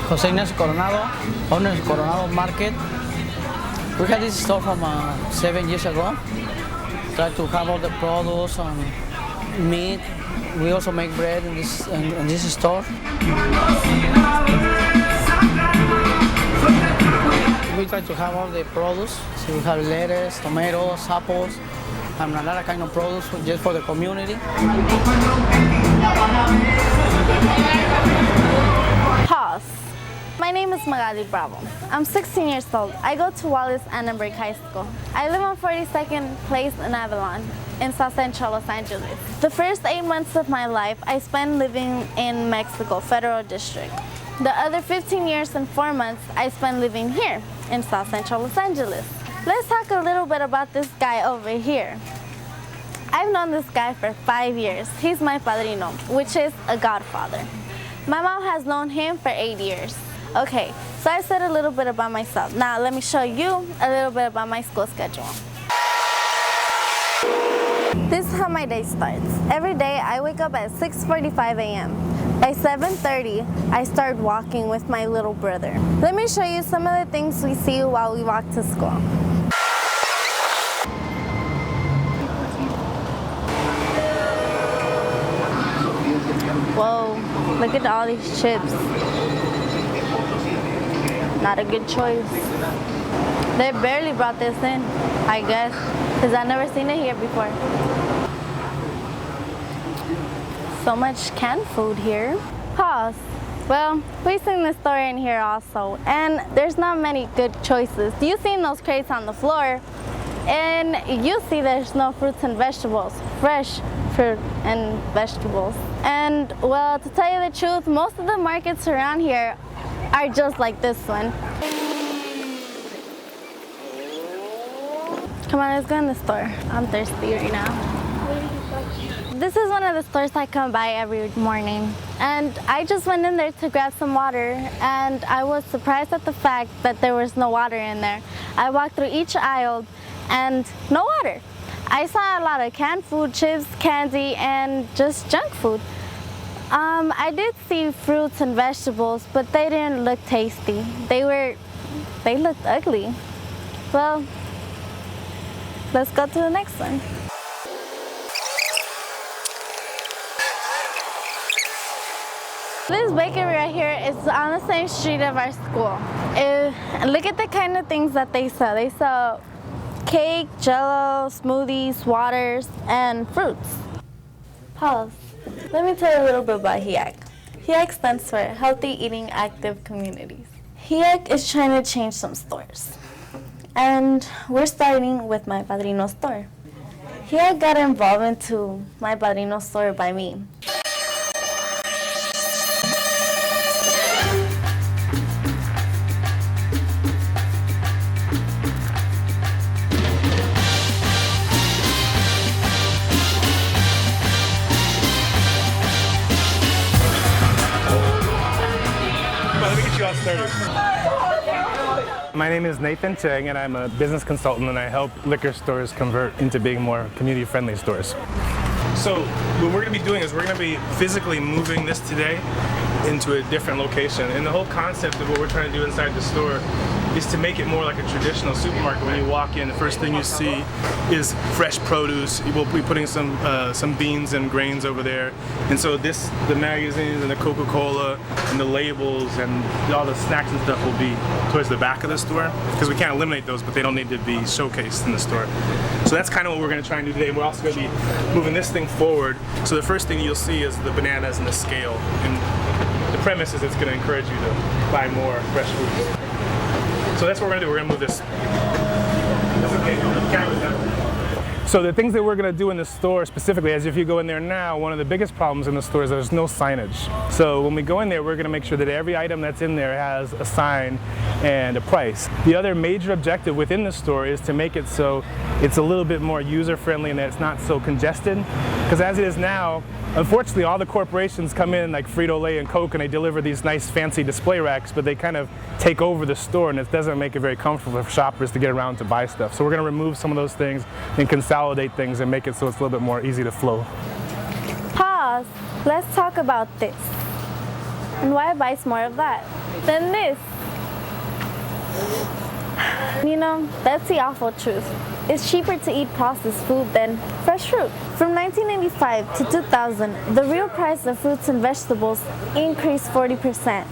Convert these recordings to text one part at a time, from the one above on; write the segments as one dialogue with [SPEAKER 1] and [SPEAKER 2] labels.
[SPEAKER 1] Jose Coronado, owner of Coronado Market. We had this store from 7 years ago. Try to have all the products and meat. We also make bread in this store. We try to have all the produce. So we have lettuce, tomatoes, apples, and a lot of kind of produce just for the community.
[SPEAKER 2] Pause. My name is Magali Bravo. I'm 16 years old. I go to Wallace Annenberg High School. I live on 42nd Place in Avalon, in South Central Los Angeles. The first 8 months of my life I spent living in Mexico, Federal District. The other 15 years and 4 months I spent living here in South Central Los Angeles. Let's talk a little bit about this guy over here. I've known this guy for 5 years. He's my Padrino, which is a godfather. My mom has known him for 8 years. Okay, so I said a little bit about myself. Now let me show you a little bit about my school schedule. This is how my day starts. Every day I wake up at 6:45 a.m. By 7:30, I start walking with my little brother. Let me show you some of the things we see while we walk to school. Whoa, look at all these chips. Not a good choice. They barely brought this in, I guess, because I've never seen it here before. So much canned food here. Pause. Well, we seen the store in here also, and there's not many good choices. You seen those crates on the floor, and you see there's no fruits and vegetables, fresh fruit and vegetables. And well, to tell you the truth, most of the markets around here are just like this one. Come on, let's go in the store. I'm thirsty right now. This is one of the stores I come by every morning. And I just went in there to grab some water, and I was surprised at the fact that there was no water in there. I walked through each aisle and no water. I saw a lot of canned food, chips, candy, and just junk food. I did see fruits and vegetables, but they didn't look tasty. They looked ugly. Well, let's go to the next one. This bakery right here is on the same street of our school. Look at the kind of things that they sell. They sell cake, jello, smoothies, waters, and fruits. Pause. Let me tell you a little bit about HEAC. HEAC stands for Healthy Eating Active Communities. HEAC is trying to change some stores. And we're starting with my Padrino store. HEAC got involved into my Padrino store by me.
[SPEAKER 3] My name is Nathan Cheng, and I'm a business consultant, and I help liquor stores convert into being more community-friendly stores. So what we're going to be doing is we're going to be physically moving this today into a different location. And the whole concept of what we're trying to do inside the store is to make it more like a traditional supermarket. When you walk in, the first thing you see is fresh produce. We'll be putting some beans and grains over there. And so the magazines and the Coca-Cola and the labels and all the snacks and stuff will be towards the back of the store, because we can't eliminate those, but they don't need to be showcased in the store. So that's kind of what we're going to try and do today. We're also going to be moving this thing forward. So the first thing you'll see is the bananas and the scale. And the premise is it's going to encourage you to buy more fresh foods. So that's what we're going to do. We're going to move this. That's okay. The camera's down. So the things that we're going to do in the store specifically, as if you go in there now, one of the biggest problems in the store is there's no signage. So when we go in there, we're going to make sure that every item that's in there has a sign and a price. The other major objective within the store is to make it so it's a little bit more user-friendly and that it's not so congested. Because as it is now, unfortunately, all the corporations come in like Frito-Lay and Coke and they deliver these nice fancy display racks, but they kind of take over the store and it doesn't make it very comfortable for shoppers to get around to buy stuff. So we're going to remove some of those things and consolidate things and make it so it's a little bit more easy to flow.
[SPEAKER 2] Pause. Let's talk about this. And why buy more of that than this? You know, that's the awful truth. It's cheaper to eat processed food than fresh fruit. From 1995 to 2000, the real price of fruits and vegetables increased 40%.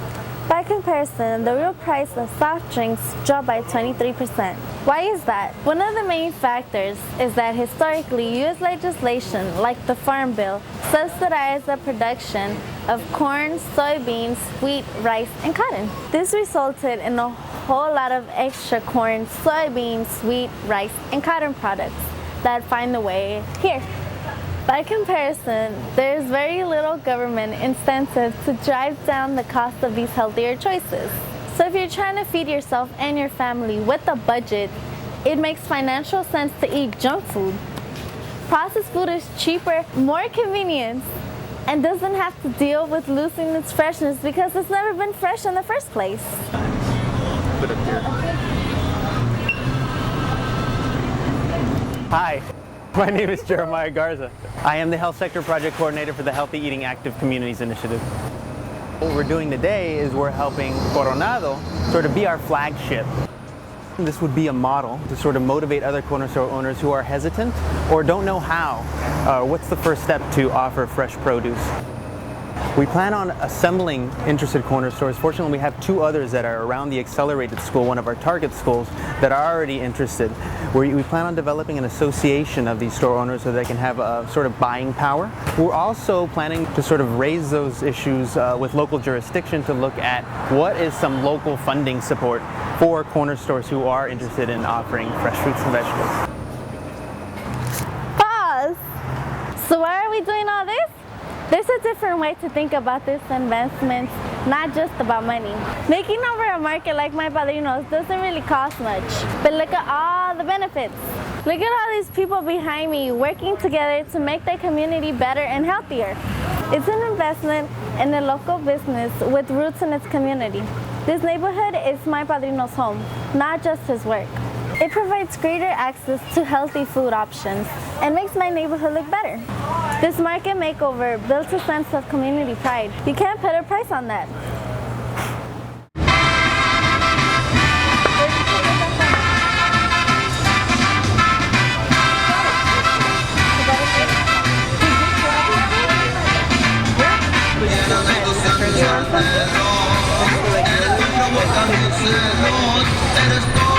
[SPEAKER 2] By comparison, the real price of soft drinks dropped by 23%. Why is that? One of the main factors is that historically, U.S. legislation, like the Farm Bill, subsidized the production of corn, soybeans, wheat, rice, and cotton. This resulted in a whole lot of extra corn, soybeans, wheat, rice, and cotton products that find their way here. By comparison, there's very little government incentive to drive down the cost of these healthier choices. So if you're trying to feed yourself and your family with a budget, it makes financial sense to eat junk food. Processed food is cheaper, more convenient, and doesn't have to deal with losing its freshness because it's never been fresh in the first place.
[SPEAKER 4] Hi, my name is Jeremiah Garza. I am the Health Sector Project Coordinator for the Healthy Eating Active Communities Initiative. What we're doing today is we're helping Coronado sort of be our flagship. This would be a model to sort of motivate other corner store owners who are hesitant or don't know how. What's the first step to offer fresh produce? We plan on assembling interested corner stores. Fortunately, we have two others that are around the Accelerated School, one of our target schools, that are already interested. We plan on developing an association of these store owners so they can have a sort of buying power. We're also planning to sort of raise those issues with local jurisdiction to look at what is some local funding support for corner stores who are interested in offering fresh fruits and vegetables.
[SPEAKER 2] Pause! So why are we doing all this? There's a different way to think about this investment, not just about money. Making over a market like my Padrino's doesn't really cost much, but look at all the benefits. Look at all these people behind me working together to make their community better and healthier. It's an investment in a local business with roots in its community. This neighborhood is my Padrino's home, not just his work. It provides greater access to healthy food options and makes my neighborhood look better. This market makeover builds a sense of community pride. You can't put a price on that.
[SPEAKER 5] No,